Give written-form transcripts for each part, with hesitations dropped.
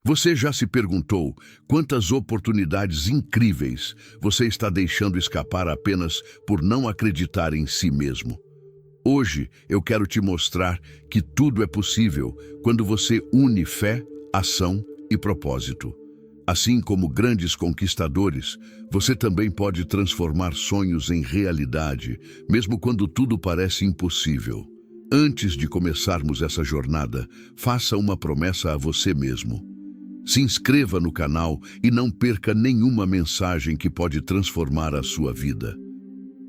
Você já se perguntou quantas oportunidades incríveis você está deixando escapar apenas por não acreditar em si mesmo? Hoje eu quero te mostrar que tudo é possível quando você une fé, ação e propósito. Assim como grandes conquistadores, você também pode transformar sonhos em realidade, mesmo quando tudo parece impossível. Antes de começarmos essa jornada, faça uma promessa a você mesmo. Se inscreva no canal e não perca nenhuma mensagem que pode transformar a sua vida.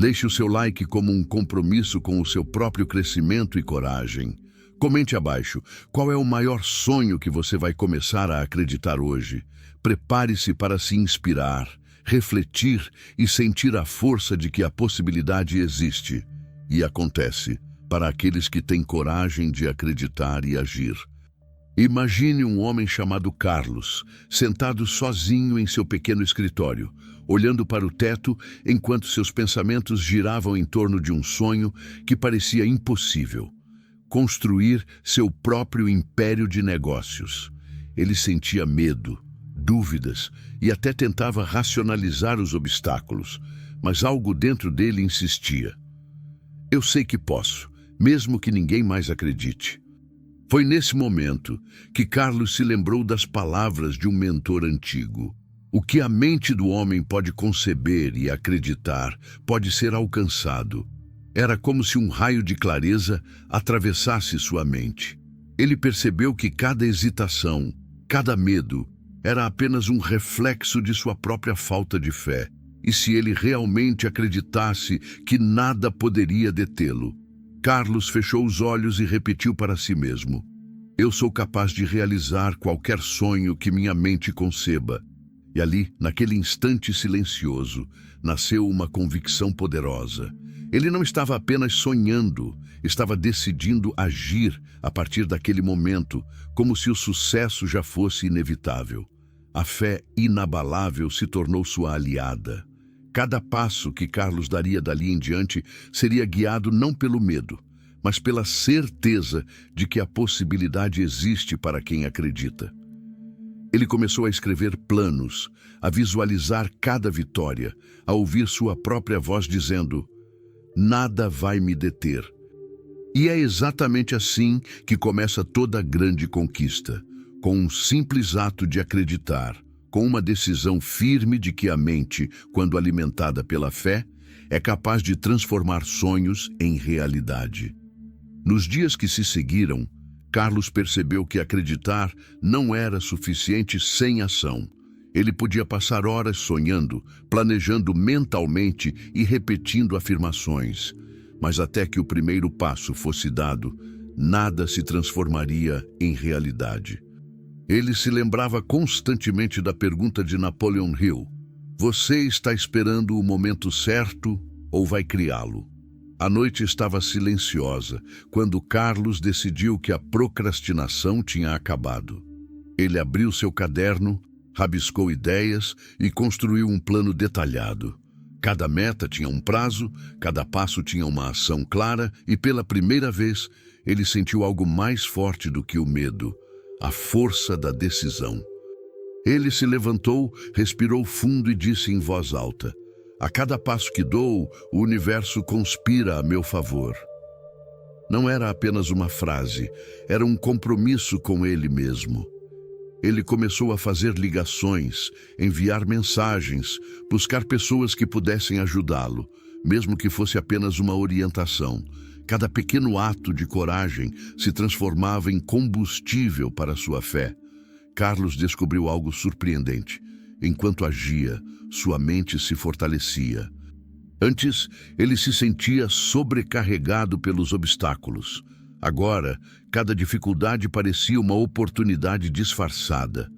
Deixe o seu like como um compromisso com o seu próprio crescimento e coragem. Comente abaixo qual é o maior sonho que você vai começar a acreditar hoje. Prepare-se para se inspirar, refletir e sentir a força de que a possibilidade existe e acontece para aqueles que têm coragem de acreditar e agir. Imagine um homem chamado Carlos, sentado sozinho em seu pequeno escritório, olhando para o teto enquanto seus pensamentos giravam em torno de um sonho que parecia impossível: construir seu próprio império de negócios. Ele sentia medo, dúvidas e até tentava racionalizar os obstáculos, mas algo dentro dele insistia. Eu sei que posso, mesmo que ninguém mais acredite. Foi nesse momento que Carlos se lembrou das palavras de um mentor antigo. O que a mente do homem pode conceber e acreditar pode ser alcançado. Era como se um raio de clareza atravessasse sua mente. Ele percebeu que cada hesitação, cada medo, era apenas um reflexo de sua própria falta de fé. E se ele realmente acreditasse que nada poderia detê-lo? Carlos fechou os olhos e repetiu para si mesmo: eu sou capaz de realizar qualquer sonho que minha mente conceba. E ali, naquele instante silencioso, nasceu uma convicção poderosa. Ele não estava apenas sonhando, estava decidindo agir a partir daquele momento, como se o sucesso já fosse inevitável. A fé inabalável se tornou sua aliada. Cada passo que Carlos daria dali em diante seria guiado não pelo medo, mas pela certeza de que a possibilidade existe para quem acredita. Ele começou a escrever planos, a visualizar cada vitória, a ouvir sua própria voz dizendo: nada vai me deter. E é exatamente assim que começa toda grande conquista, com um simples ato de acreditar, com uma decisão firme de que a mente, quando alimentada pela fé, é capaz de transformar sonhos em realidade. Nos dias que se seguiram, Carlos percebeu que acreditar não era suficiente sem ação. Ele podia passar horas sonhando, planejando mentalmente e repetindo afirmações, mas até que o primeiro passo fosse dado, nada se transformaria em realidade. Ele se lembrava constantemente da pergunta de Napoleon Hill: você está esperando o momento certo ou vai criá-lo? A noite estava silenciosa quando Carlos decidiu que a procrastinação tinha acabado. Ele abriu seu caderno, rabiscou ideias e construiu um plano detalhado. Cada meta tinha um prazo, cada passo tinha uma ação clara e, pela primeira vez, ele sentiu algo mais forte do que o medo: a força da decisão. Ele se levantou, respirou fundo e disse em voz alta: a cada passo que dou, o universo conspira a meu favor. Não era apenas uma frase, era um compromisso com ele mesmo. Ele começou a fazer ligações, enviar mensagens, buscar pessoas que pudessem ajudá-lo, mesmo que fosse apenas uma orientação. Cada pequeno ato de coragem se transformava em combustível para sua fé. Carlos descobriu algo surpreendente. Enquanto agia, sua mente se fortalecia. Antes, ele se sentia sobrecarregado pelos obstáculos. Agora, cada dificuldade parecia uma oportunidade disfarçada.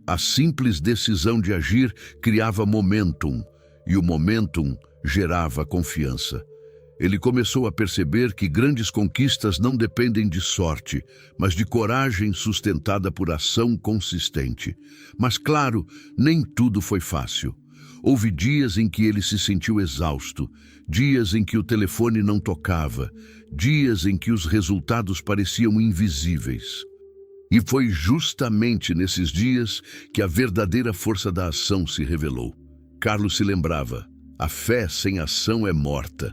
A simples decisão de agir criava momentum, e o momentum gerava confiança. Ele começou a perceber que grandes conquistas não dependem de sorte, mas de coragem sustentada por ação consistente. Mas, claro, nem tudo foi fácil. Houve dias em que ele se sentiu exausto, dias em que o telefone não tocava, dias em que os resultados pareciam invisíveis. E foi justamente nesses dias que a verdadeira força da ação se revelou. Carlos se lembrava: a fé sem ação é morta,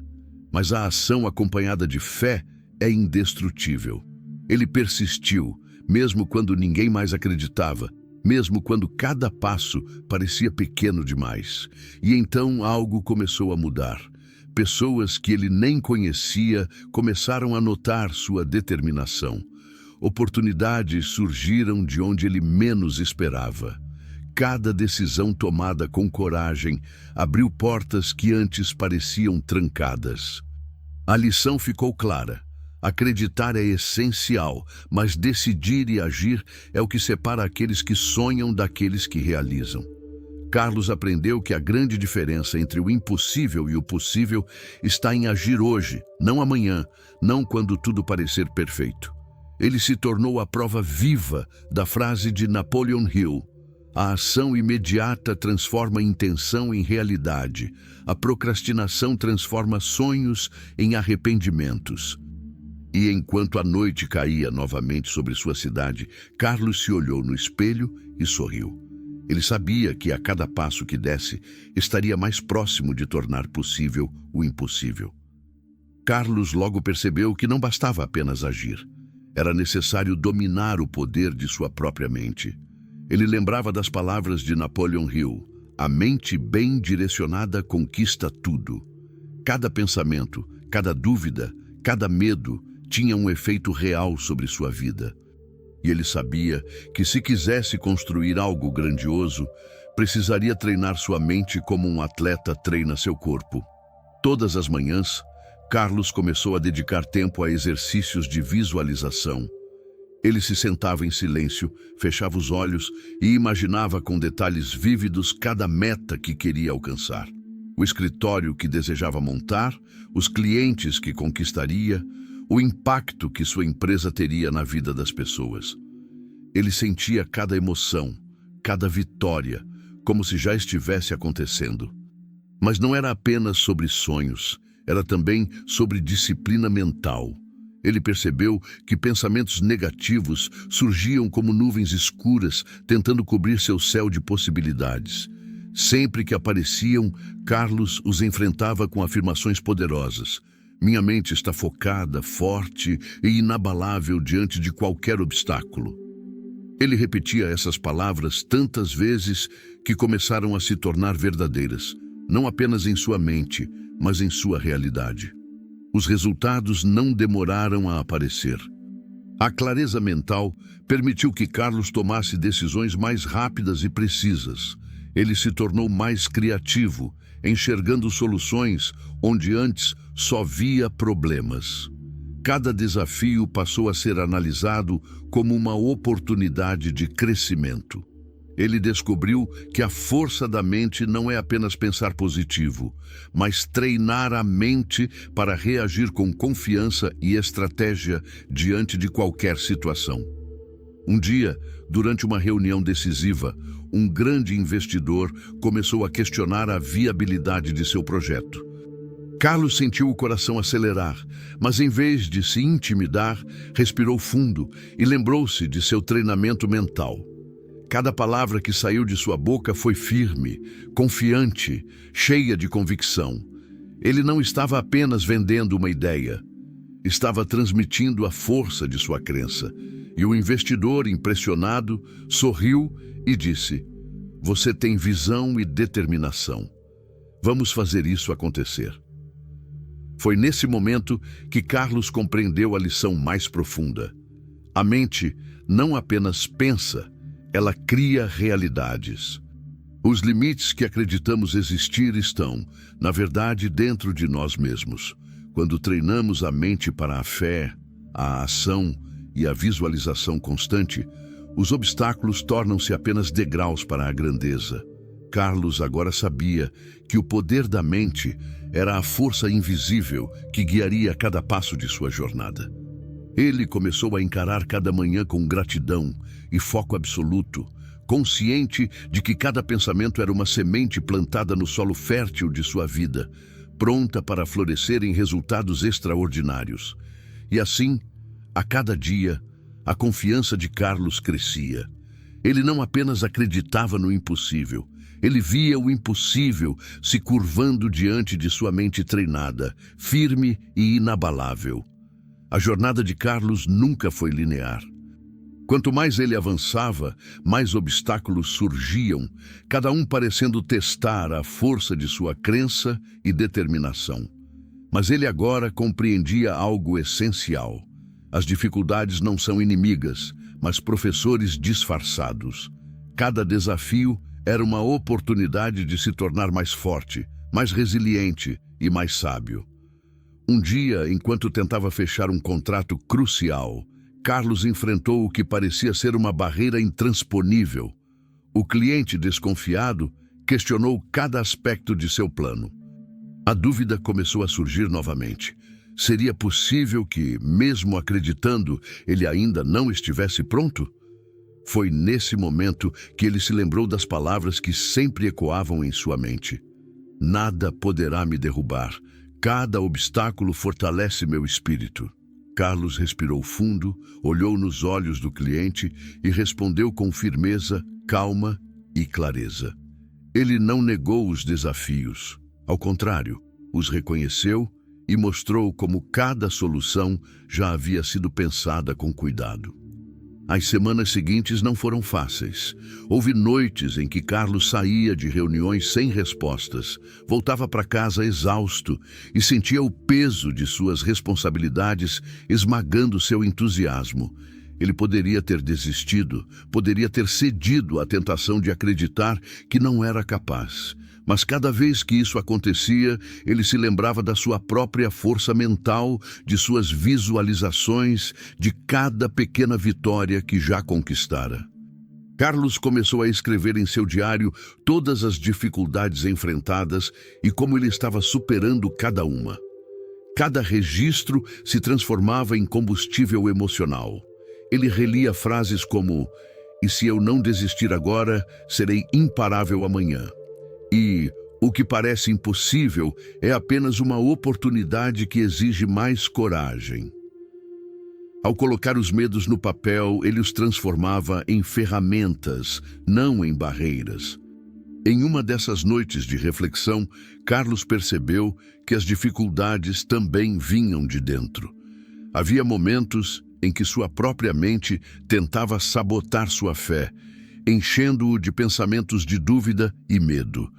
mas a ação acompanhada de fé é indestrutível. Ele persistiu, mesmo quando ninguém mais acreditava, mesmo quando cada passo parecia pequeno demais. E então algo começou a mudar. Pessoas que ele nem conhecia começaram a notar sua determinação. Oportunidades surgiram de onde ele menos esperava. Cada decisão tomada com coragem abriu portas que antes pareciam trancadas. A lição ficou clara. Acreditar é essencial, mas decidir e agir é o que separa aqueles que sonham daqueles que realizam. Carlos aprendeu que a grande diferença entre o impossível e o possível está em agir hoje, não amanhã, não quando tudo parecer perfeito. Ele se tornou a prova viva da frase de Napoleon Hill: a ação imediata transforma intenção em realidade. A procrastinação transforma sonhos em arrependimentos. E enquanto a noite caía novamente sobre sua cidade, Carlos se olhou no espelho e sorriu. Ele sabia que a cada passo que desse, estaria mais próximo de tornar possível o impossível. Carlos logo percebeu que não bastava apenas agir. Era necessário dominar o poder de sua própria mente. Ele lembrava das palavras de Napoleon Hill: a mente bem direcionada conquista tudo. Cada pensamento, cada dúvida, cada medo tinha um efeito real sobre sua vida. E ele sabia que se quisesse construir algo grandioso, precisaria treinar sua mente como um atleta treina seu corpo. Todas as manhãs, Carlos começou a dedicar tempo a exercícios de visualização. Ele se sentava em silêncio, fechava os olhos e imaginava com detalhes vívidos cada meta que queria alcançar. O escritório que desejava montar, os clientes que conquistaria, o impacto que sua empresa teria na vida das pessoas. Ele sentia cada emoção, cada vitória, como se já estivesse acontecendo. Mas não era apenas sobre sonhos, era também sobre disciplina mental. Ele percebeu que pensamentos negativos surgiam como nuvens escuras, tentando cobrir seu céu de possibilidades. Sempre que apareciam, Carlos os enfrentava com afirmações poderosas. Minha mente está focada, forte e inabalável diante de qualquer obstáculo. Ele repetia essas palavras tantas vezes que começaram a se tornar verdadeiras, não apenas em sua mente, mas em sua realidade. Os resultados não demoraram a aparecer. A clareza mental permitiu que Carlos tomasse decisões mais rápidas e precisas. Ele se tornou mais criativo, enxergando soluções onde antes só via problemas. Cada desafio passou a ser analisado como uma oportunidade de crescimento. Ele descobriu que a força da mente não é apenas pensar positivo, mas treinar a mente para reagir com confiança e estratégia diante de qualquer situação. Um dia, durante uma reunião decisiva, um grande investidor começou a questionar a viabilidade de seu projeto. Carlos sentiu o coração acelerar, mas em vez de se intimidar, respirou fundo e lembrou-se de seu treinamento mental. Cada palavra que saiu de sua boca foi firme, confiante, cheia de convicção. Ele não estava apenas vendendo uma ideia, estava transmitindo a força de sua crença. E o investidor, impressionado, sorriu e disse: "Você tem visão e determinação. Vamos fazer isso acontecer." Foi nesse momento que Carlos compreendeu a lição mais profunda. A mente não apenas pensa, ela cria realidades. Os limites que acreditamos existir estão, na verdade, dentro de nós mesmos. Quando treinamos a mente para a fé, a ação e a visualização constante, os obstáculos tornam-se apenas degraus para a grandeza. Carlos agora sabia que o poder da mente era a força invisível que guiaria cada passo de sua jornada. Ele começou a encarar cada manhã com gratidão e foco absoluto, consciente de que cada pensamento era uma semente plantada no solo fértil de sua vida, pronta para florescer em resultados extraordinários. E assim, a cada dia, A confiança de Carlos crescia. Ele não apenas acreditava no impossível, ele via o impossível se curvando diante de sua mente treinada, firme e inabalável. A jornada de Carlos nunca foi linear. Quanto mais ele avançava, mais obstáculos surgiam, cada um parecendo testar a força de sua crença e determinação. Mas ele agora compreendia algo essencial. As dificuldades não são inimigas, mas professores disfarçados. Cada desafio era uma oportunidade de se tornar mais forte, mais resiliente e mais sábio. Um dia, enquanto tentava fechar um contrato crucial, Carlos enfrentou o que parecia ser uma barreira intransponível. O cliente, desconfiado, questionou cada aspecto de seu plano. A dúvida começou a surgir novamente. Seria possível que, mesmo acreditando, ele ainda não estivesse pronto? Foi nesse momento que ele se lembrou das palavras que sempre ecoavam em sua mente. Nada poderá me derrubar. Cada obstáculo fortalece meu espírito. Carlos respirou fundo, olhou nos olhos do cliente e respondeu com firmeza, calma e clareza. Ele não negou os desafios. Ao contrário, os reconheceu e mostrou como cada solução já havia sido pensada com cuidado. As semanas seguintes não foram fáceis. Houve noites em que Carlos saía de reuniões sem respostas, voltava para casa exausto e sentia o peso de suas responsabilidades esmagando seu entusiasmo. Ele poderia ter desistido, poderia ter cedido à tentação de acreditar que não era capaz. Mas cada vez que isso acontecia, ele se lembrava da sua própria força mental, de suas visualizações, de cada pequena vitória que já conquistara. Carlos começou a escrever em seu diário todas as dificuldades enfrentadas e como ele estava superando cada uma. Cada registro se transformava em combustível emocional. Ele relia frases como: "E se eu não desistir agora, serei imparável amanhã." E o que parece impossível é apenas uma oportunidade que exige mais coragem. Ao colocar os medos no papel, ele os transformava em ferramentas, não em barreiras. Em uma dessas noites de reflexão, Carlos percebeu que as dificuldades também vinham de dentro. Havia momentos em que sua própria mente tentava sabotar sua fé, enchendo-o de pensamentos de dúvida e medo.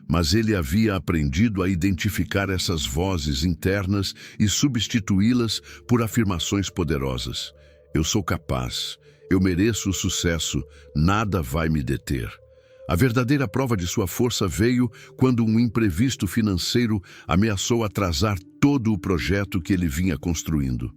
Mas ele havia aprendido a identificar essas vozes internas e substituí-las por afirmações poderosas. Eu sou capaz, eu mereço o sucesso, nada vai me deter. A verdadeira prova de sua força veio quando um imprevisto financeiro ameaçou atrasar todo o projeto que ele vinha construindo.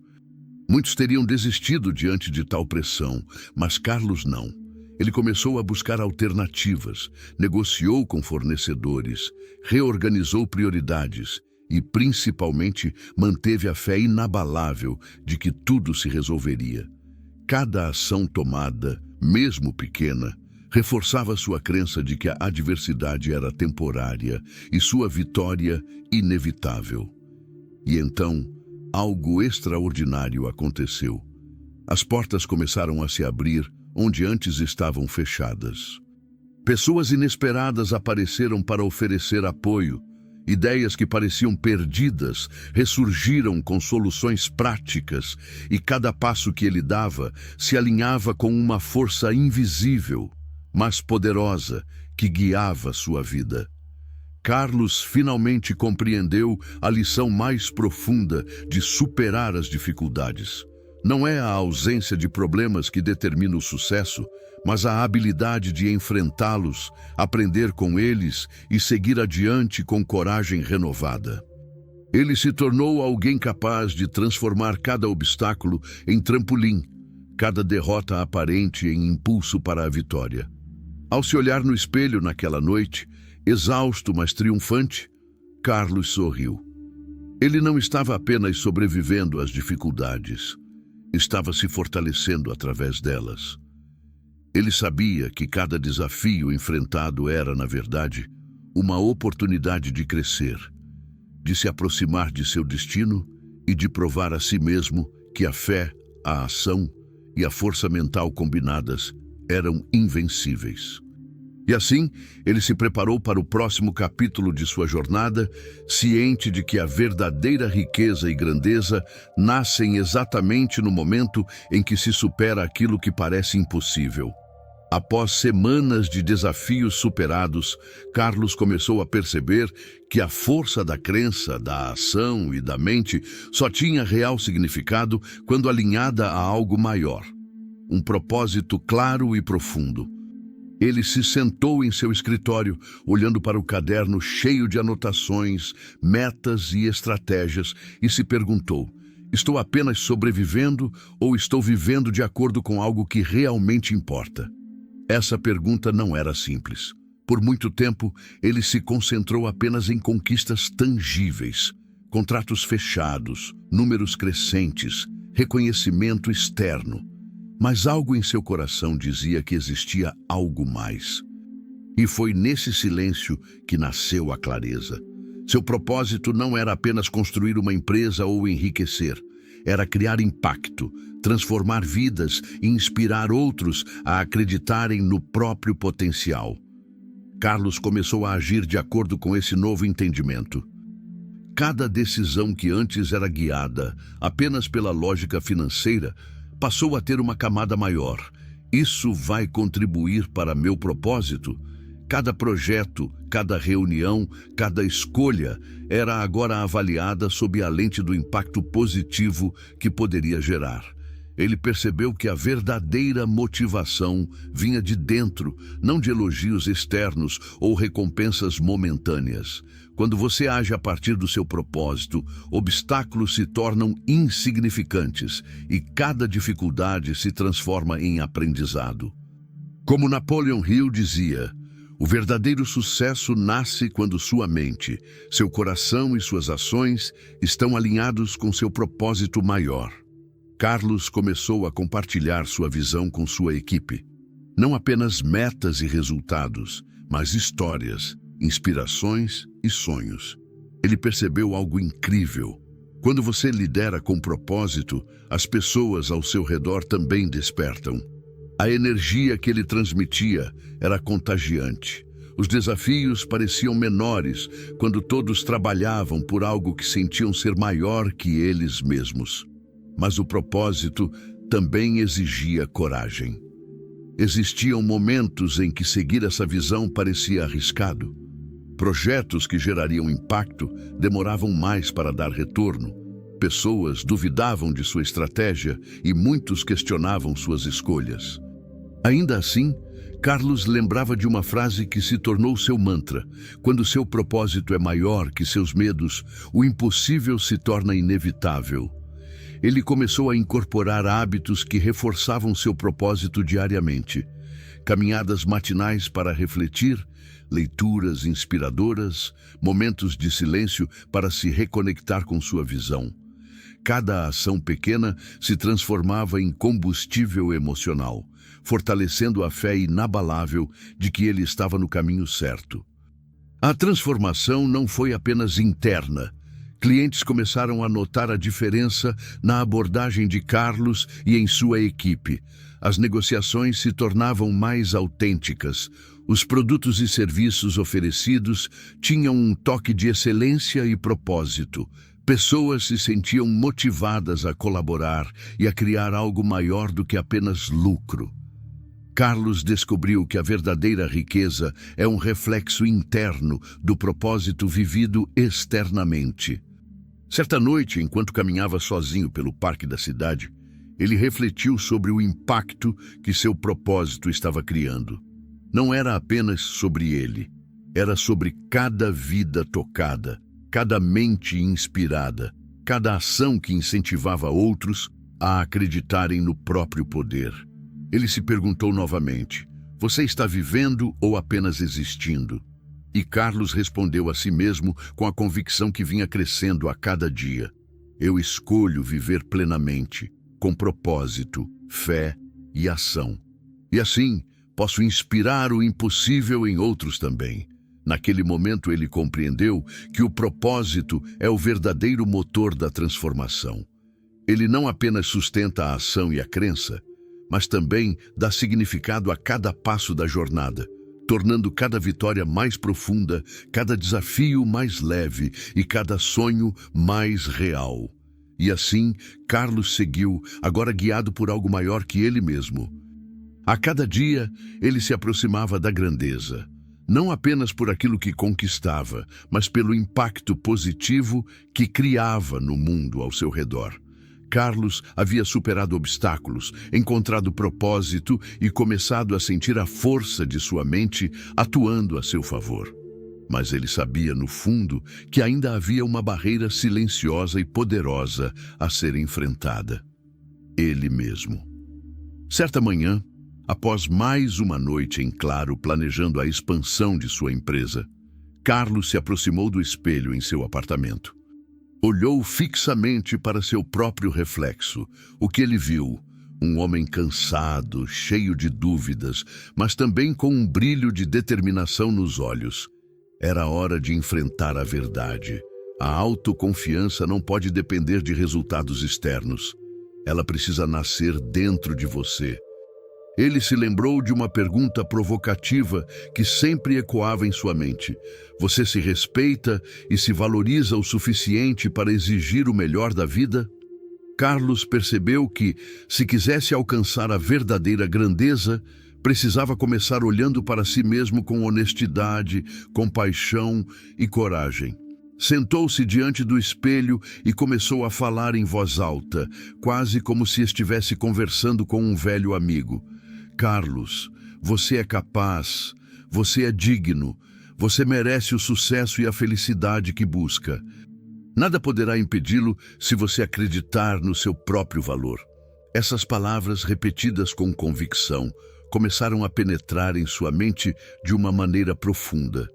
Muitos teriam desistido diante de tal pressão, mas Carlos não. Ele começou a buscar alternativas, negociou com fornecedores, reorganizou prioridades e, principalmente, manteve a fé inabalável de que tudo se resolveria. Cada ação tomada, mesmo pequena, reforçava sua crença de que a adversidade era temporária e sua vitória inevitável. E então, algo extraordinário aconteceu. As portas começaram a se abrir onde antes estavam fechadas. Pessoas inesperadas apareceram para oferecer apoio. Ideias que pareciam perdidas ressurgiram com soluções práticas e cada passo que ele dava se alinhava com uma força invisível, mas poderosa, que guiava sua vida. Carlos finalmente compreendeu a lição mais profunda de superar as dificuldades. Não é a ausência de problemas que determina o sucesso, mas a habilidade de enfrentá-los, aprender com eles e seguir adiante com coragem renovada. Ele se tornou alguém capaz de transformar cada obstáculo em trampolim, cada derrota aparente em impulso para a vitória. Ao se olhar no espelho naquela noite, exausto mas triunfante, Carlos sorriu. Ele não estava apenas sobrevivendo às dificuldades, estava se fortalecendo através delas. Ele sabia que cada desafio enfrentado era, na verdade, uma oportunidade de crescer, de se aproximar de seu destino e de provar a si mesmo que a fé, a ação e a força mental combinadas eram invencíveis. E assim, ele se preparou para o próximo capítulo de sua jornada, ciente de que a verdadeira riqueza e grandeza nascem exatamente no momento em que se supera aquilo que parece impossível. Após semanas de desafios superados, Carlos começou a perceber que a força da crença, da ação e da mente só tinha real significado quando alinhada a algo maior. Um propósito claro e profundo. Ele se sentou em seu escritório, olhando para o caderno cheio de anotações, metas e estratégias, e se perguntou: estou apenas sobrevivendo ou estou vivendo de acordo com algo que realmente importa? Essa pergunta não era simples. Por muito tempo, ele se concentrou apenas em conquistas tangíveis, contratos fechados, números crescentes, reconhecimento externo. Mas algo em seu coração dizia que existia algo mais. E foi nesse silêncio que nasceu a clareza. Seu propósito não era apenas construir uma empresa ou enriquecer. Era criar impacto, transformar vidas e inspirar outros a acreditarem no próprio potencial. Carlos começou a agir de acordo com esse novo entendimento. Cada decisão que antes era guiada apenas pela lógica financeira passou a ter uma camada maior. Isso vai contribuir para meu propósito? Cada projeto, cada reunião, cada escolha era agora avaliada sob a lente do impacto positivo que poderia gerar. Ele percebeu que a verdadeira motivação vinha de dentro, não de elogios externos ou recompensas momentâneas. Quando você age a partir do seu propósito, obstáculos se tornam insignificantes e cada dificuldade se transforma em aprendizado. Como Napoleon Hill dizia, o verdadeiro sucesso nasce quando sua mente, seu coração e suas ações estão alinhados com seu propósito maior. Carlos começou a compartilhar sua visão com sua equipe. Não apenas metas e resultados, mas histórias, inspirações e sonhos. Ele percebeu algo incrível. Quando você lidera com propósito, as pessoas ao seu redor também despertam. A energia que ele transmitia era contagiante. Os desafios pareciam menores quando todos trabalhavam por algo que sentiam ser maior que eles mesmos. Mas o propósito também exigia coragem. Existiam momentos em que seguir essa visão parecia arriscado. Projetos que gerariam impacto demoravam mais para dar retorno. Pessoas duvidavam de sua estratégia e muitos questionavam suas escolhas. Ainda assim, Carlos lembrava de uma frase que se tornou seu mantra: quando seu propósito é maior que seus medos, o impossível se torna inevitável. Ele começou a incorporar hábitos que reforçavam seu propósito diariamente. Caminhadas matinais para refletir, leituras inspiradoras, momentos de silêncio para se reconectar com sua visão. Cada ação pequena se transformava em combustível emocional, fortalecendo a fé inabalável de que ele estava no caminho certo. A transformação não foi apenas interna. Clientes começaram a notar a diferença na abordagem de Carlos e em sua equipe. As negociações se tornavam mais autênticas. Os produtos e serviços oferecidos tinham um toque de excelência e propósito. Pessoas se sentiam motivadas a colaborar e a criar algo maior do que apenas lucro. Carlos descobriu que a verdadeira riqueza é um reflexo interno do propósito vivido externamente. Certa noite, enquanto caminhava sozinho pelo parque da cidade, ele refletiu sobre o impacto que seu propósito estava criando. Não era apenas sobre ele, era sobre cada vida tocada, cada mente inspirada, cada ação que incentivava outros a acreditarem no próprio poder. Ele se perguntou novamente: você está vivendo ou apenas existindo? E Carlos respondeu a si mesmo com a convicção que vinha crescendo a cada dia: eu escolho viver plenamente, com propósito, fé e ação. E assim, posso inspirar o impossível em outros também. Naquele momento ele compreendeu que o propósito é o verdadeiro motor da transformação. Ele não apenas sustenta a ação e a crença, mas também dá significado a cada passo da jornada, tornando cada vitória mais profunda, cada desafio mais leve e cada sonho mais real. E assim, Carlos seguiu, agora guiado por algo maior que ele mesmo. A cada dia, ele se aproximava da grandeza, não apenas por aquilo que conquistava, mas pelo impacto positivo que criava no mundo ao seu redor. Carlos havia superado obstáculos, encontrado propósito e começado a sentir a força de sua mente atuando a seu favor. Mas ele sabia, no fundo, que ainda havia uma barreira silenciosa e poderosa a ser enfrentada: ele mesmo. Certa manhã, após mais uma noite em claro planejando a expansão de sua empresa, Carlos se aproximou do espelho em seu apartamento. Olhou fixamente para seu próprio reflexo. O que ele viu? Um homem cansado, cheio de dúvidas, mas também com um brilho de determinação nos olhos. Era hora de enfrentar a verdade. A autoconfiança não pode depender de resultados externos. Ela precisa nascer dentro de você. Ele se lembrou de uma pergunta provocativa que sempre ecoava em sua mente. Você se respeita e se valoriza o suficiente para exigir o melhor da vida? Carlos percebeu que, se quisesse alcançar a verdadeira grandeza, precisava começar olhando para si mesmo com honestidade, compaixão e coragem. Sentou-se diante do espelho e começou a falar em voz alta, quase como se estivesse conversando com um velho amigo. Carlos, você é capaz, você é digno, você merece o sucesso e a felicidade que busca. Nada poderá impedi-lo se você acreditar no seu próprio valor. Essas palavras, repetidas com convicção, começaram a penetrar em sua mente de uma maneira profunda.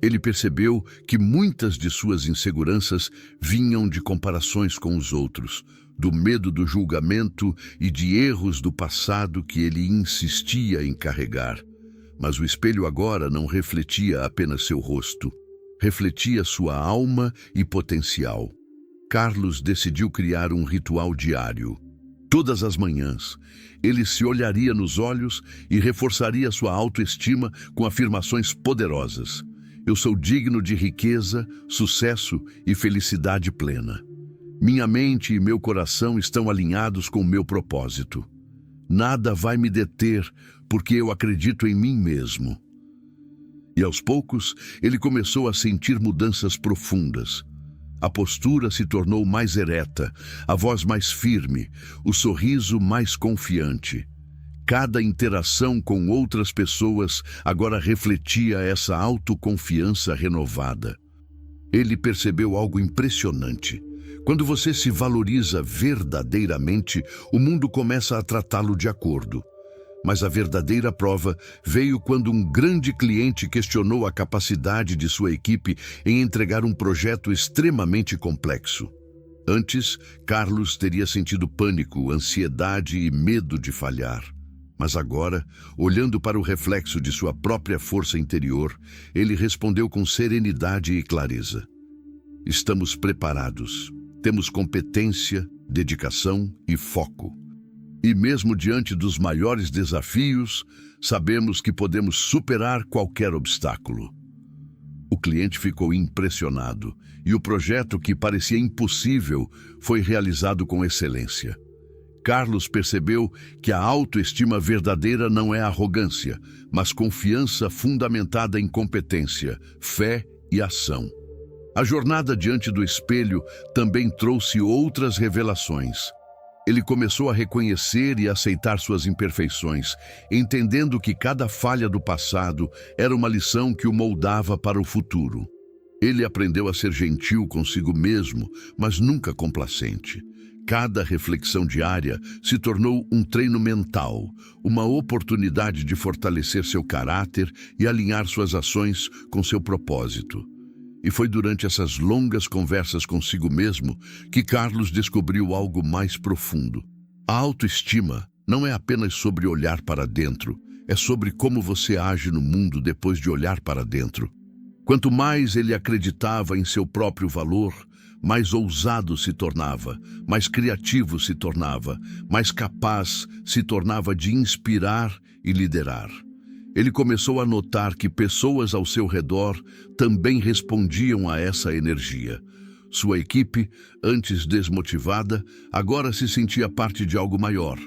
Ele percebeu que muitas de suas inseguranças vinham de comparações com os outros, do medo do julgamento e de erros do passado que ele insistia em carregar. Mas o espelho agora não refletia apenas seu rosto, refletia sua alma e potencial. Carlos decidiu criar um ritual diário. Todas as manhãs, ele se olharia nos olhos e reforçaria sua autoestima com afirmações poderosas. Eu sou digno de riqueza, sucesso e felicidade plena. Minha mente e meu coração estão alinhados com o meu propósito. Nada vai me deter, porque eu acredito em mim mesmo. E aos poucos, ele começou a sentir mudanças profundas. A postura se tornou mais ereta, a voz mais firme, o sorriso mais confiante. Cada interação com outras pessoas agora refletia essa autoconfiança renovada. Ele percebeu algo impressionante. Quando você se valoriza verdadeiramente, o mundo começa a tratá-lo de acordo. Mas a verdadeira prova veio quando um grande cliente questionou a capacidade de sua equipe em entregar um projeto extremamente complexo. Antes, Carlos teria sentido pânico, ansiedade e medo de falhar. Mas agora, olhando para o reflexo de sua própria força interior, ele respondeu com serenidade e clareza: estamos preparados. Temos competência, dedicação e foco. E mesmo diante dos maiores desafios, sabemos que podemos superar qualquer obstáculo. O cliente ficou impressionado e o projeto que parecia impossível foi realizado com excelência. Carlos percebeu que a autoestima verdadeira não é arrogância, mas confiança fundamentada em competência, fé e ação. A jornada diante do espelho também trouxe outras revelações. Ele começou a reconhecer e aceitar suas imperfeições, entendendo que cada falha do passado era uma lição que o moldava para o futuro. Ele aprendeu a ser gentil consigo mesmo, mas nunca complacente. Cada reflexão diária se tornou um treino mental, uma oportunidade de fortalecer seu caráter e alinhar suas ações com seu propósito. E foi durante essas longas conversas consigo mesmo que Carlos descobriu algo mais profundo. A autoestima não é apenas sobre olhar para dentro, é sobre como você age no mundo depois de olhar para dentro. Quanto mais ele acreditava em seu próprio valor, mais ousado se tornava, mais criativo se tornava, mais capaz se tornava de inspirar e liderar. Ele começou a notar que pessoas ao seu redor também respondiam a essa energia. Sua equipe, antes desmotivada, agora se sentia parte de algo maior.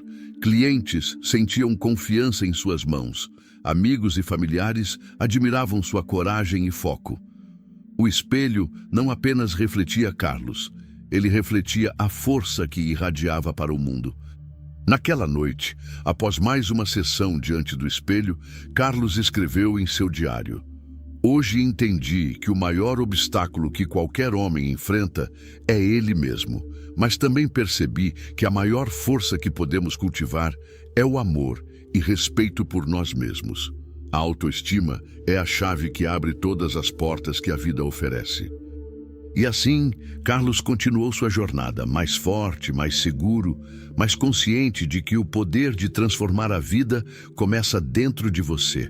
Clientes sentiam confiança em suas mãos. Amigos e familiares admiravam sua coragem e foco. O espelho não apenas refletia Carlos, ele refletia a força que irradiava para o mundo. Naquela noite, após mais uma sessão diante do espelho, Carlos escreveu em seu diário: "Hoje entendi que o maior obstáculo que qualquer homem enfrenta é ele mesmo, mas também percebi que a maior força que podemos cultivar é o amor e respeito por nós mesmos. A autoestima é a chave que abre todas as portas que a vida oferece." E assim, Carlos continuou sua jornada, mais forte, mais seguro, mais consciente de que o poder de transformar a vida começa dentro de você,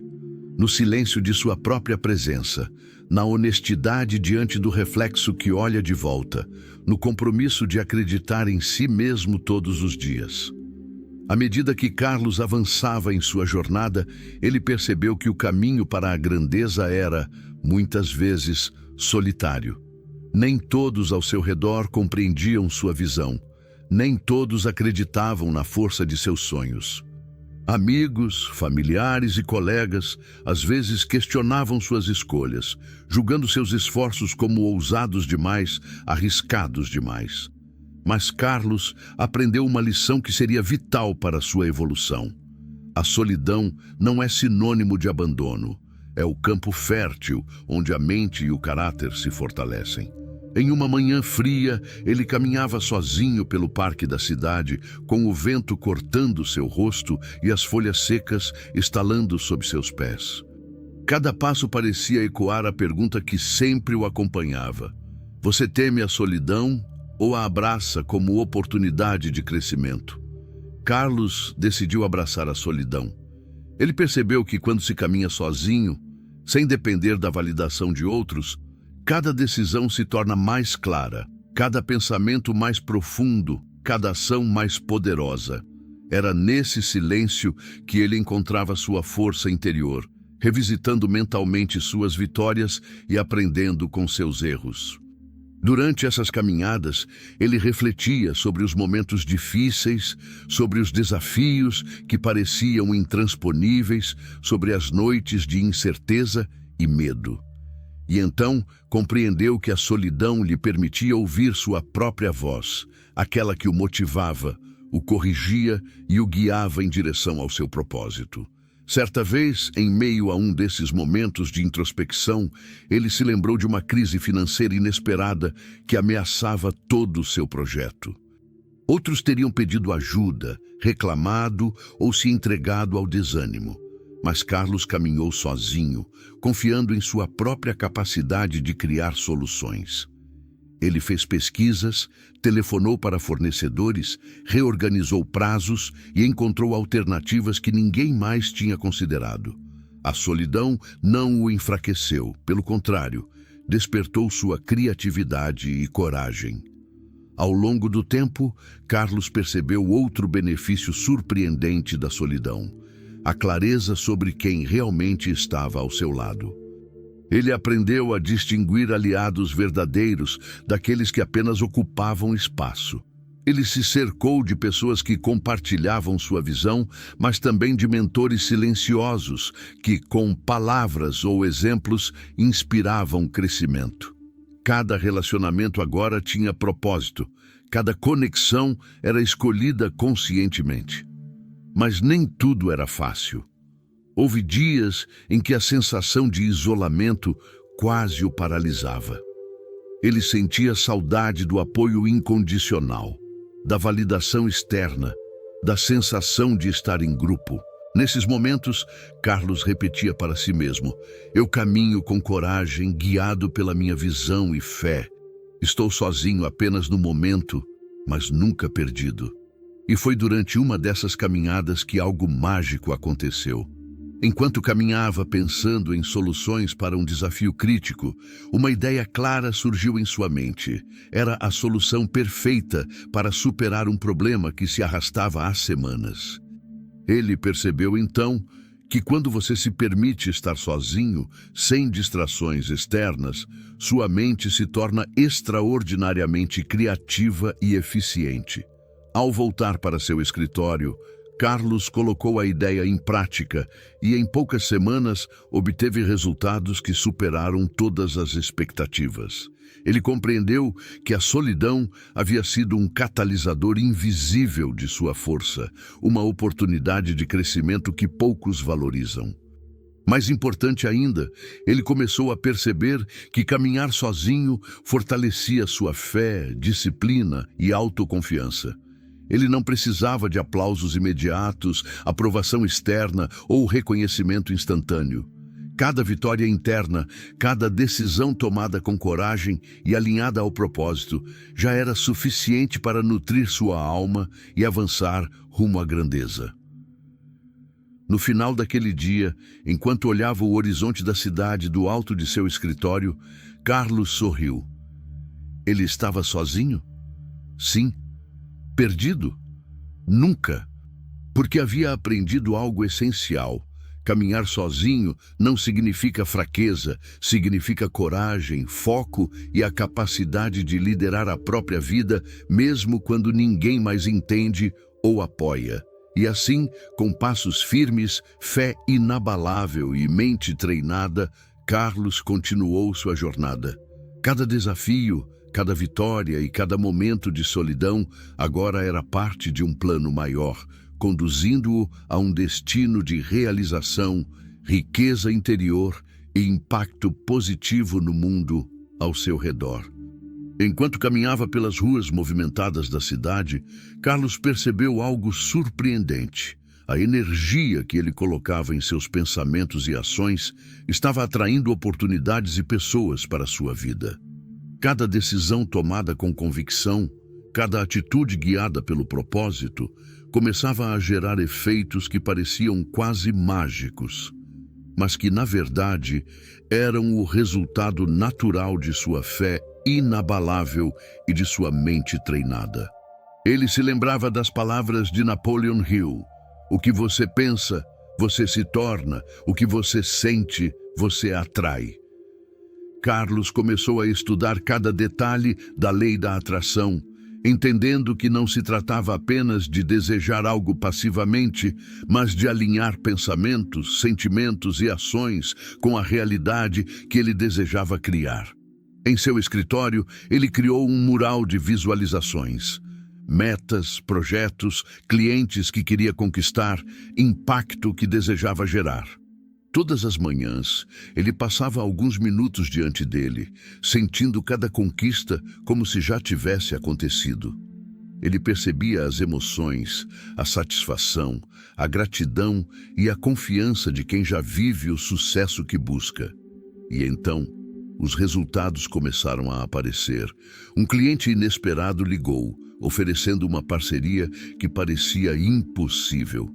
no silêncio de sua própria presença, na honestidade diante do reflexo que olha de volta, no compromisso de acreditar em si mesmo todos os dias. À medida que Carlos avançava em sua jornada, ele percebeu que o caminho para a grandeza era, muitas vezes, solitário. Nem todos ao seu redor compreendiam sua visão. Nem todos acreditavam na força de seus sonhos. Amigos, familiares e colegas às vezes questionavam suas escolhas, julgando seus esforços como ousados demais, arriscados demais. Mas Carlos aprendeu uma lição que seria vital para sua evolução. A solidão não é sinônimo de abandono. É o campo fértil onde a mente e o caráter se fortalecem. Em uma manhã fria, ele caminhava sozinho pelo parque da cidade, com o vento cortando seu rosto e as folhas secas estalando sob seus pés. Cada passo parecia ecoar a pergunta que sempre o acompanhava: "Você teme a solidão ou a abraça como oportunidade de crescimento?" Carlos decidiu abraçar a solidão. Ele percebeu que quando se caminha sozinho, sem depender da validação de outros, cada decisão se torna mais clara, cada pensamento mais profundo, cada ação mais poderosa. Era nesse silêncio que ele encontrava sua força interior, revisitando mentalmente suas vitórias e aprendendo com seus erros. Durante essas caminhadas, ele refletia sobre os momentos difíceis, sobre os desafios que pareciam intransponíveis, sobre as noites de incerteza e medo. E então compreendeu que a solidão lhe permitia ouvir sua própria voz, aquela que o motivava, o corrigia e o guiava em direção ao seu propósito. Certa vez, em meio a um desses momentos de introspecção, ele se lembrou de uma crise financeira inesperada que ameaçava todo o seu projeto. Outros teriam pedido ajuda, reclamado ou se entregado ao desânimo. Mas Carlos caminhou sozinho, confiando em sua própria capacidade de criar soluções. Ele fez pesquisas, telefonou para fornecedores, reorganizou prazos e encontrou alternativas que ninguém mais tinha considerado. A solidão não o enfraqueceu, pelo contrário, despertou sua criatividade e coragem. Ao longo do tempo, Carlos percebeu outro benefício surpreendente da solidão: a clareza sobre quem realmente estava ao seu lado. Ele aprendeu a distinguir aliados verdadeiros daqueles que apenas ocupavam espaço. Ele se cercou de pessoas que compartilhavam sua visão, mas também de mentores silenciosos que, com palavras ou exemplos, inspiravam crescimento. Cada relacionamento agora tinha propósito, cada conexão era escolhida conscientemente. Mas nem tudo era fácil. Houve dias em que a sensação de isolamento quase o paralisava. Ele sentia saudade do apoio incondicional, da validação externa, da sensação de estar em grupo. Nesses momentos, Carlos repetia para si mesmo: "Eu caminho com coragem, guiado pela minha visão e fé. Estou sozinho apenas no momento, mas nunca perdido." E foi durante uma dessas caminhadas que algo mágico aconteceu. Enquanto caminhava pensando em soluções para um desafio crítico, uma ideia clara surgiu em sua mente. Era a solução perfeita para superar um problema que se arrastava há semanas. Ele percebeu então que quando você se permite estar sozinho, sem distrações externas, sua mente se torna extraordinariamente criativa e eficiente. Ao voltar para seu escritório, Carlos colocou a ideia em prática e, em poucas semanas, obteve resultados que superaram todas as expectativas. Ele compreendeu que a solidão havia sido um catalisador invisível de sua força, uma oportunidade de crescimento que poucos valorizam. Mais importante ainda, ele começou a perceber que caminhar sozinho fortalecia sua fé, disciplina e autoconfiança. Ele não precisava de aplausos imediatos, aprovação externa ou reconhecimento instantâneo. Cada vitória interna, cada decisão tomada com coragem e alinhada ao propósito, já era suficiente para nutrir sua alma e avançar rumo à grandeza. No final daquele dia, enquanto olhava o horizonte da cidade do alto de seu escritório, Carlos sorriu. Ele estava sozinho? Sim. Perdido? Nunca. Porque havia aprendido algo essencial. Caminhar sozinho não significa fraqueza, significa coragem, foco e a capacidade de liderar a própria vida, mesmo quando ninguém mais entende ou apoia. E assim, com passos firmes, fé inabalável e mente treinada, Carlos continuou sua jornada. Cada desafio, cada vitória e cada momento de solidão agora era parte de um plano maior, conduzindo-o a um destino de realização, riqueza interior e impacto positivo no mundo ao seu redor. Enquanto caminhava pelas ruas movimentadas da cidade, Carlos percebeu algo surpreendente. A energia que ele colocava em seus pensamentos e ações estava atraindo oportunidades e pessoas para a sua vida. Cada decisão tomada com convicção, cada atitude guiada pelo propósito, começava a gerar efeitos que pareciam quase mágicos, mas que, na verdade, eram o resultado natural de sua fé inabalável e de sua mente treinada. Ele se lembrava das palavras de Napoleon Hill: o que você pensa, você se torna; o que você sente, você atrai. Carlos começou a estudar cada detalhe da lei da atração, entendendo que não se tratava apenas de desejar algo passivamente, mas de alinhar pensamentos, sentimentos e ações com a realidade que ele desejava criar. Em seu escritório, ele criou um mural de visualizações. Metas, projetos, clientes que queria conquistar, impacto que desejava gerar. Todas as manhãs, ele passava alguns minutos diante dele, sentindo cada conquista como se já tivesse acontecido. Ele percebia as emoções, a satisfação, a gratidão e a confiança de quem já vive o sucesso que busca. E então, os resultados começaram a aparecer. Um cliente inesperado ligou, oferecendo uma parceria que parecia impossível.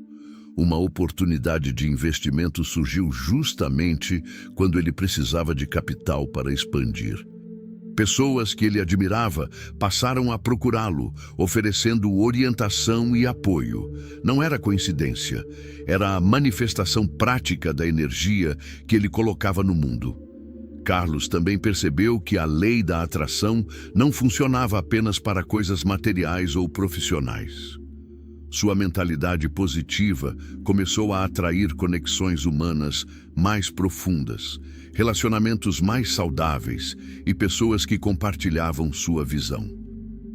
Uma oportunidade de investimento surgiu justamente quando ele precisava de capital para expandir. Pessoas que ele admirava passaram a procurá-lo, oferecendo orientação e apoio. Não era coincidência, era a manifestação prática da energia que ele colocava no mundo. Carlos também percebeu que a lei da atração não funcionava apenas para coisas materiais ou profissionais. Sua mentalidade positiva começou a atrair conexões humanas mais profundas, relacionamentos mais saudáveis e pessoas que compartilhavam sua visão.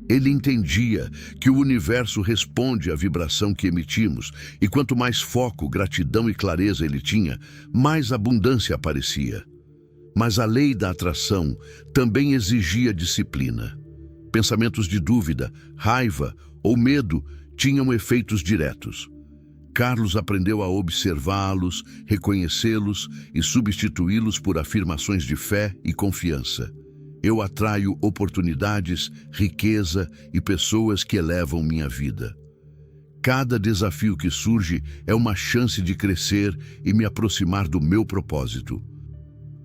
Ele entendia que o universo responde à vibração que emitimos, e quanto mais foco, gratidão e clareza ele tinha, mais abundância aparecia. Mas a lei da atração também exigia disciplina. Pensamentos de dúvida, raiva ou medo tinham efeitos diretos. Carlos aprendeu a observá-los, reconhecê-los e substituí-los por afirmações de fé e confiança. Eu atraio oportunidades, riqueza e pessoas que elevam minha vida. Cada desafio que surge é uma chance de crescer e me aproximar do meu propósito.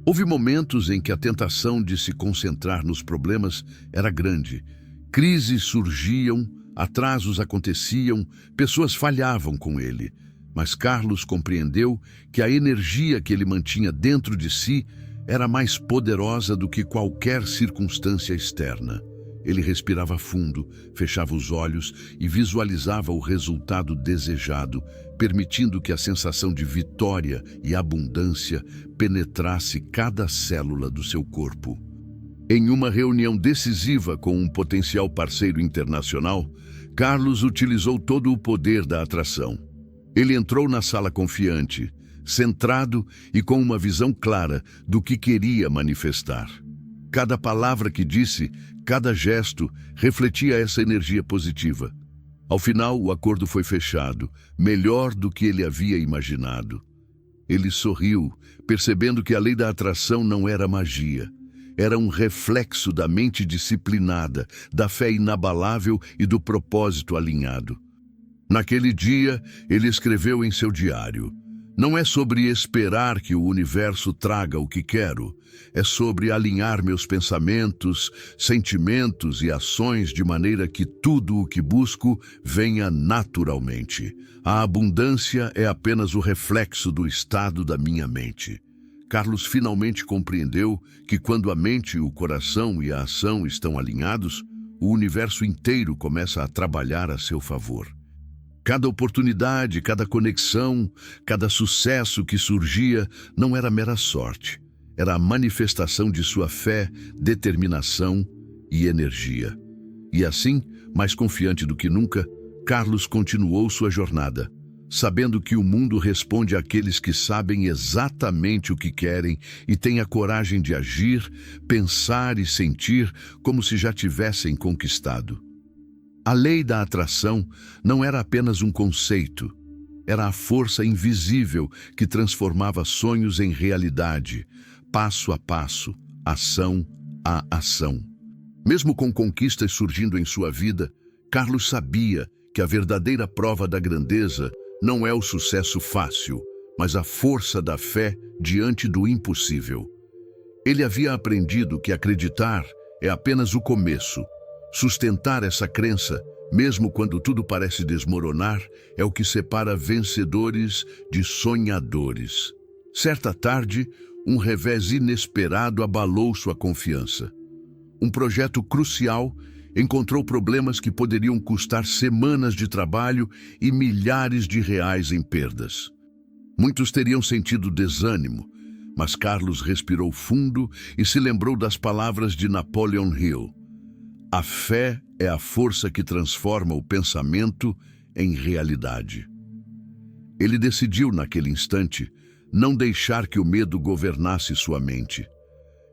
Houve momentos em que a tentação de se concentrar nos problemas era grande. Crises surgiam, atrasos aconteciam, pessoas falhavam com ele. Mas Carlos compreendeu que a energia que ele mantinha dentro de si era mais poderosa do que qualquer circunstância externa. Ele respirava fundo, fechava os olhos e visualizava o resultado desejado, permitindo que a sensação de vitória e abundância penetrasse cada célula do seu corpo. Em uma reunião decisiva com um potencial parceiro internacional, Carlos utilizou todo o poder da atração. Ele entrou na sala confiante, centrado e com uma visão clara do que queria manifestar. Cada palavra que disse, cada gesto, refletia essa energia positiva. Ao final, o acordo foi fechado, melhor do que ele havia imaginado. Ele sorriu, percebendo que a lei da atração não era magia. Era um reflexo da mente disciplinada, da fé inabalável e do propósito alinhado. Naquele dia, ele escreveu em seu diário: "Não é sobre esperar que o universo traga o que quero, é sobre alinhar meus pensamentos, sentimentos e ações de maneira que tudo o que busco venha naturalmente. A abundância é apenas o reflexo do estado da minha mente." Carlos finalmente compreendeu que quando a mente, o coração e a ação estão alinhados, o universo inteiro começa a trabalhar a seu favor. Cada oportunidade, cada conexão, cada sucesso que surgia não era mera sorte. Era a manifestação de sua fé, determinação e energia. E assim, mais confiante do que nunca, Carlos continuou sua jornada, sabendo que o mundo responde àqueles que sabem exatamente o que querem e têm a coragem de agir, pensar e sentir como se já tivessem conquistado. A lei da atração não era apenas um conceito, era a força invisível que transformava sonhos em realidade, passo a passo, ação a ação. Mesmo com conquistas surgindo em sua vida, Carlos sabia que a verdadeira prova da grandeza não é o sucesso fácil, mas a força da fé diante do impossível. Ele havia aprendido que acreditar é apenas o começo. Sustentar essa crença, mesmo quando tudo parece desmoronar, é o que separa vencedores de sonhadores. Certa tarde, um revés inesperado abalou sua confiança. Um projeto crucial encontrou problemas que poderiam custar semanas de trabalho e milhares de reais em perdas. Muitos teriam sentido desânimo, mas Carlos respirou fundo e se lembrou das palavras de Napoleon Hill: "A fé é a força que transforma o pensamento em realidade." Ele decidiu, naquele instante, não deixar que o medo governasse sua mente.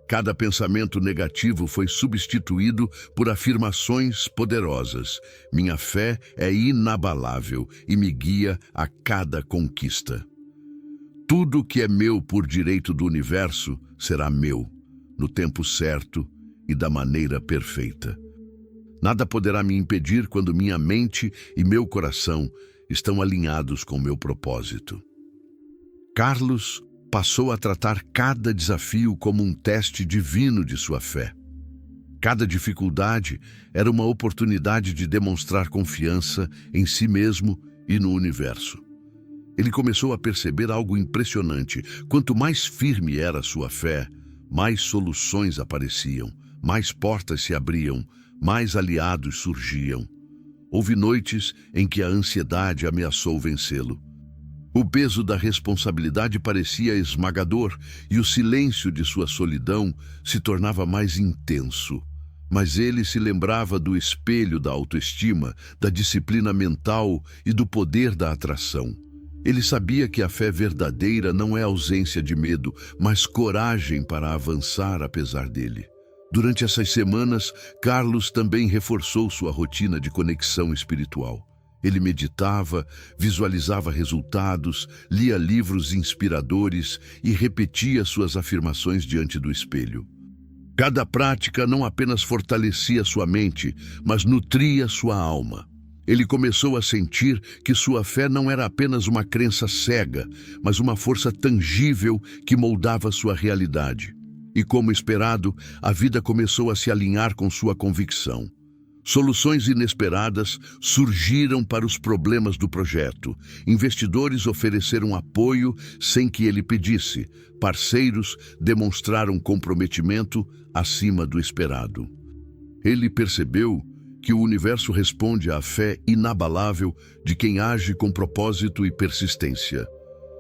Cada pensamento negativo foi substituído por afirmações poderosas. "Minha fé é inabalável e me guia a cada conquista. Tudo que é meu por direito do universo será meu, no tempo certo e da maneira perfeita. Nada poderá me impedir quando minha mente e meu coração estão alinhados com meu propósito." Carlos passou a tratar cada desafio como um teste divino de sua fé. Cada dificuldade era uma oportunidade de demonstrar confiança em si mesmo e no universo. Ele começou a perceber algo impressionante. Quanto mais firme era a sua fé, mais soluções apareciam, mais portas se abriam, mais aliados surgiam. Houve noites em que a ansiedade ameaçou vencê-lo. O peso da responsabilidade parecia esmagador e o silêncio de sua solidão se tornava mais intenso. Mas ele se lembrava do espelho da autoestima, da disciplina mental e do poder da atração. Ele sabia que a fé verdadeira não é ausência de medo, mas coragem para avançar apesar dele. Durante essas semanas, Carlos também reforçou sua rotina de conexão espiritual. Ele meditava, visualizava resultados, lia livros inspiradores e repetia suas afirmações diante do espelho. Cada prática não apenas fortalecia sua mente, mas nutria sua alma. Ele começou a sentir que sua fé não era apenas uma crença cega, mas uma força tangível que moldava sua realidade. E como esperado, a vida começou a se alinhar com sua convicção. Soluções inesperadas surgiram para os problemas do projeto. Investidores ofereceram apoio sem que ele pedisse. Parceiros demonstraram comprometimento acima do esperado. Ele percebeu que o universo responde à fé inabalável de quem age com propósito e persistência.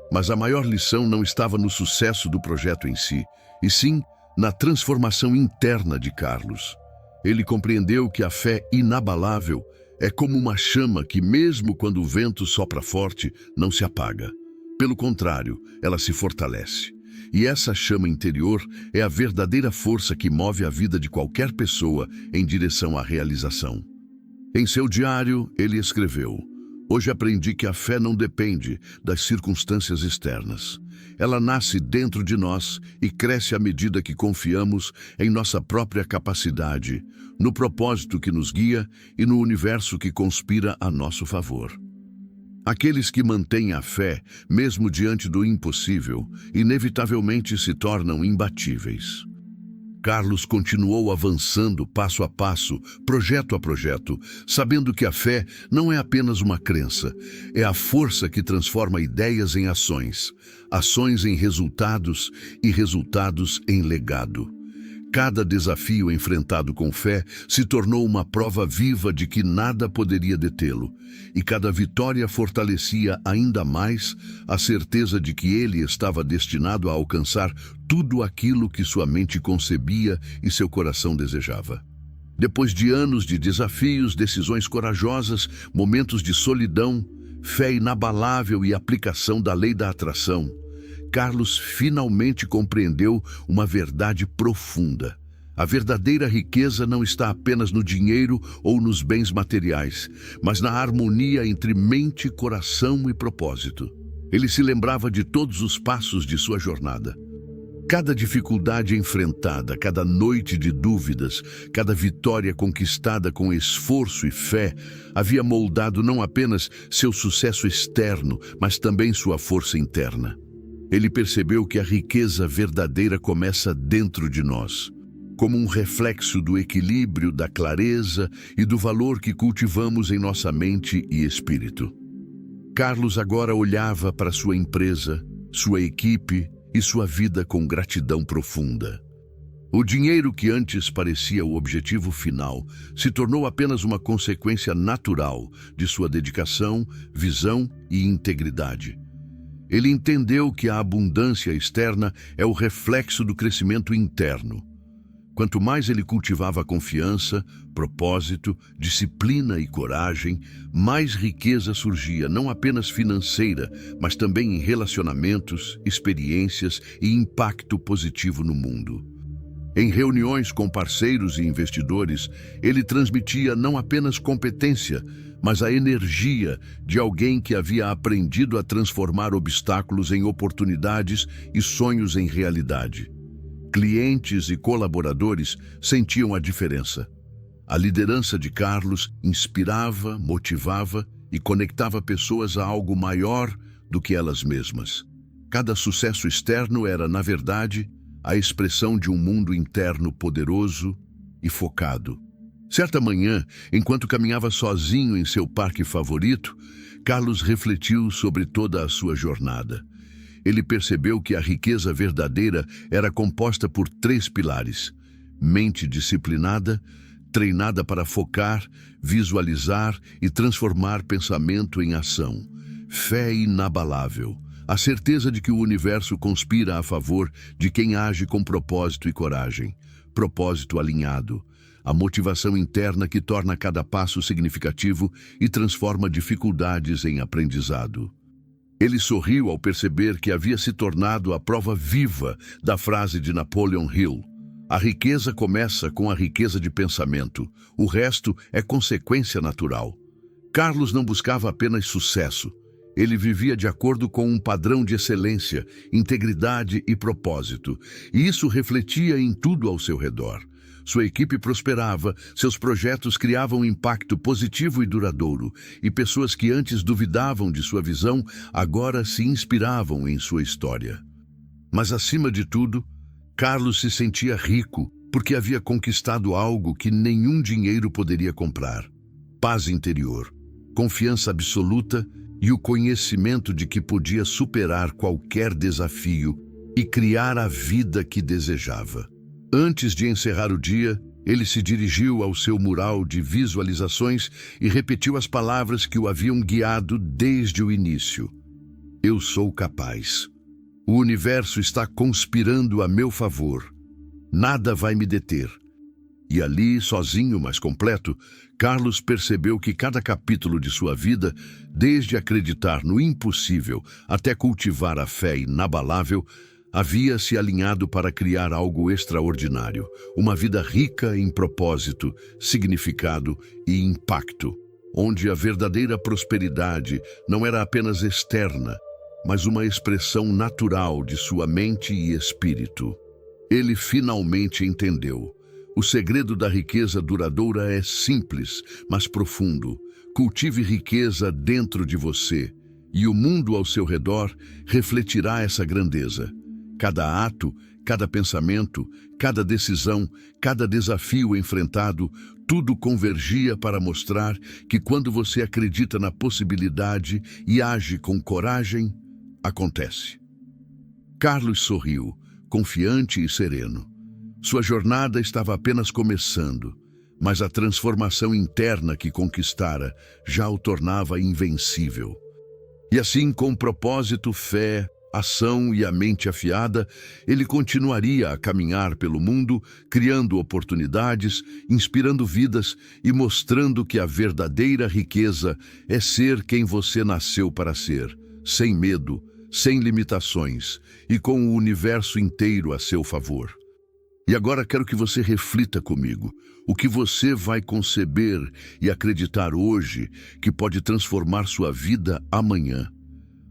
Mas a maior lição não estava no sucesso do projeto em si, e sim na transformação interna de Carlos. Ele compreendeu que a fé inabalável é como uma chama que, mesmo quando o vento sopra forte, não se apaga. Pelo contrário, ela se fortalece. E essa chama interior é a verdadeira força que move a vida de qualquer pessoa em direção à realização. Em seu diário, ele escreveu: "Hoje aprendi que a fé não depende das circunstâncias externas. Ela nasce dentro de nós e cresce à medida que confiamos em nossa própria capacidade, no propósito que nos guia e no universo que conspira a nosso favor." Aqueles que mantêm a fé, mesmo diante do impossível, inevitavelmente se tornam imbatíveis. Carlos continuou avançando passo a passo, projeto a projeto, sabendo que a fé não é apenas uma crença, é a força que transforma ideias em ações, ações em resultados e resultados em legado. Cada desafio enfrentado com fé se tornou uma prova viva de que nada poderia detê-lo, e cada vitória fortalecia ainda mais a certeza de que ele estava destinado a alcançar tudo aquilo que sua mente concebia e seu coração desejava. Depois de anos de desafios, decisões corajosas, momentos de solidão, fé inabalável e aplicação da lei da atração, Carlos finalmente compreendeu uma verdade profunda. A verdadeira riqueza não está apenas no dinheiro ou nos bens materiais, mas na harmonia entre mente, coração e propósito. Ele se lembrava de todos os passos de sua jornada. Cada dificuldade enfrentada, cada noite de dúvidas, cada vitória conquistada com esforço e fé, havia moldado não apenas seu sucesso externo, mas também sua força interna. Ele percebeu que a riqueza verdadeira começa dentro de nós, como um reflexo do equilíbrio, da clareza e do valor que cultivamos em nossa mente e espírito. Carlos agora olhava para sua empresa, sua equipe e sua vida com gratidão profunda. O dinheiro que antes parecia o objetivo final se tornou apenas uma consequência natural de sua dedicação, visão e integridade. Ele entendeu que a abundância externa é o reflexo do crescimento interno. Quanto mais ele cultivava confiança, propósito, disciplina e coragem, mais riqueza surgia, não apenas financeira, mas também em relacionamentos, experiências e impacto positivo no mundo. Em reuniões com parceiros e investidores, ele transmitia não apenas competência, mas a energia de alguém que havia aprendido a transformar obstáculos em oportunidades e sonhos em realidade. Clientes e colaboradores sentiam a diferença. A liderança de Carlos inspirava, motivava e conectava pessoas a algo maior do que elas mesmas. Cada sucesso externo era, na verdade, a expressão de um mundo interno poderoso e focado. Certa manhã, enquanto caminhava sozinho em seu parque favorito, Carlos refletiu sobre toda a sua jornada. Ele percebeu que a riqueza verdadeira era composta por 3 pilares: mente disciplinada, treinada para focar, visualizar e transformar pensamento em ação; fé inabalável, a certeza de que o universo conspira a favor de quem age com propósito e coragem; propósito alinhado, a motivação interna que torna cada passo significativo e transforma dificuldades em aprendizado. Ele sorriu ao perceber que havia se tornado a prova viva da frase de Napoleon Hill: "A riqueza começa com a riqueza de pensamento, o resto é consequência natural." Carlos não buscava apenas sucesso. Ele vivia de acordo com um padrão de excelência, integridade e propósito, e isso refletia em tudo ao seu redor. Sua equipe prosperava, seus projetos criavam um impacto positivo e duradouro, e pessoas que antes duvidavam de sua visão agora se inspiravam em sua história. Mas, acima de tudo, Carlos se sentia rico porque havia conquistado algo que nenhum dinheiro poderia comprar: paz interior, confiança absoluta e o conhecimento de que podia superar qualquer desafio e criar a vida que desejava. Antes de encerrar o dia, ele se dirigiu ao seu mural de visualizações e repetiu as palavras que o haviam guiado desde o início: Eu sou capaz. O universo está conspirando a meu favor. Nada vai me deter. E ali, sozinho, mas completo, Carlos percebeu que cada capítulo de sua vida, desde acreditar no impossível até cultivar a fé inabalável, havia se alinhado para criar algo extraordinário, uma vida rica em propósito, significado e impacto, onde a verdadeira prosperidade não era apenas externa, mas uma expressão natural de sua mente e espírito. Ele finalmente entendeu. O segredo da riqueza duradoura é simples, mas profundo. Cultive riqueza dentro de você, e o mundo ao seu redor refletirá essa grandeza. Cada ato, cada pensamento, cada decisão, cada desafio enfrentado, tudo convergia para mostrar que quando você acredita na possibilidade e age com coragem, acontece. Carlos sorriu, confiante e sereno. Sua jornada estava apenas começando, mas a transformação interna que conquistara já o tornava invencível. E assim, com propósito, fé, ação e a mente afiada, ele continuaria a caminhar pelo mundo, criando oportunidades, inspirando vidas e mostrando que a verdadeira riqueza é ser quem você nasceu para ser, sem medo, sem limitações e com o universo inteiro a seu favor. E agora quero que você reflita comigo o que você vai conceber e acreditar hoje que pode transformar sua vida amanhã.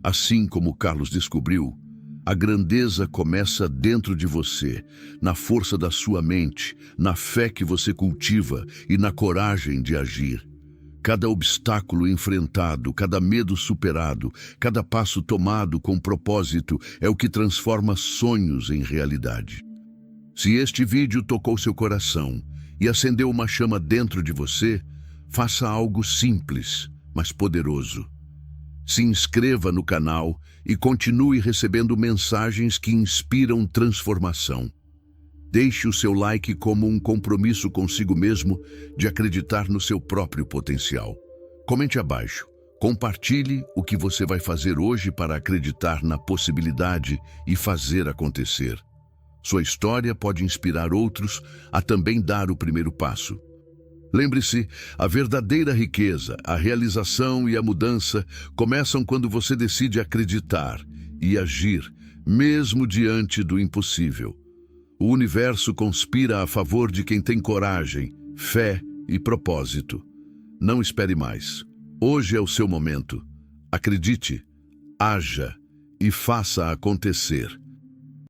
Assim como Carlos descobriu, a grandeza começa dentro de você, na força da sua mente, na fé que você cultiva e na coragem de agir. Cada obstáculo enfrentado, cada medo superado, cada passo tomado com propósito é o que transforma sonhos em realidade. Se este vídeo tocou seu coração e acendeu uma chama dentro de você, faça algo simples, mas poderoso. Se inscreva no canal e continue recebendo mensagens que inspiram transformação. Deixe o seu like como um compromisso consigo mesmo de acreditar no seu próprio potencial. Comente abaixo. Compartilhe o que você vai fazer hoje para acreditar na possibilidade e fazer acontecer. Sua história pode inspirar outros a também dar o primeiro passo. Lembre-se, a verdadeira riqueza, a realização e a mudança começam quando você decide acreditar e agir, mesmo diante do impossível. O universo conspira a favor de quem tem coragem, fé e propósito. Não espere mais. Hoje é o seu momento. Acredite, haja e faça acontecer.